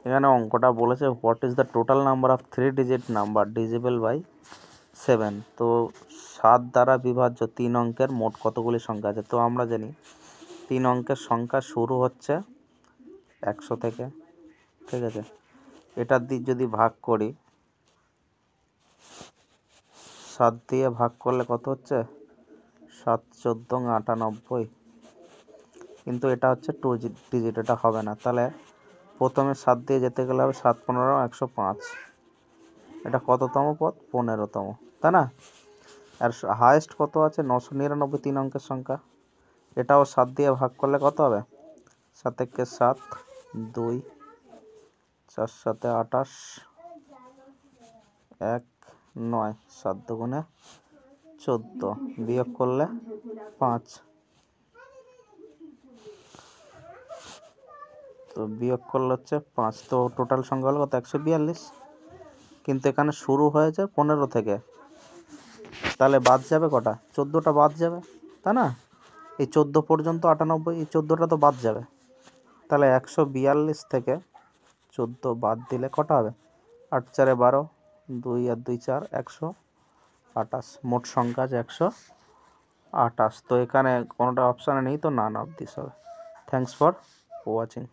এখানে অঙ্কটা বলেছে what is the total number of 3 digit number divisible by 7। তো 7 দ্বারা বিভাজ্য 3 অঙ্কের মোট কতগুলি সংখ্যা আছে? তো আমরা জানি 3 অঙ্কের সংখ্যা শুরু হচ্ছে 100 থেকে, ঠিক আছে। এটা যদি ভাগ করি, 7 দিয়ে ভাগ করলে কত হচ্ছে? 7 14 98। কিন্তু এটা হচ্ছে 2 ডিজিট, এটা হবে না। তাহলে প্রথমে 7 দিয়ে যেতে গেলে হবে 7 15 105। এটা কততম পদ? 15তম, তাই না? আর হায়েস্ট কত আছে? 999, 3 অঙ্কের সংখ্যা। এটাও 7 দিয়ে ভাগ করলে কত হবে? 7 একে 7, 2, 4 7 28, 1 9, 7 দুগুণে 14, বিয়োগ করলে 5। তো বিয়োগ করলে হচ্ছে 5। তো টোটাল সংখ্যা হলো কত? 142। কিন্তু এখানে শুরু হয়েছে 15 থেকে, তাহলে বাদ যাবে কটা? 14টা বাদ যাবে, তাই না? এই 14 পর্যন্ত 98, এই 14টা তো বাদ যাবে। তাহলে 142 থেকে 14 বাদ দিলে কটা হবে? 8 4 12, 2 আর 2 4, 128। মোট সংখ্যা আছে 128। তো এখানে কোনোটা অপশানে নেই, তো নান অফ দিস হবে। Thanks for watching.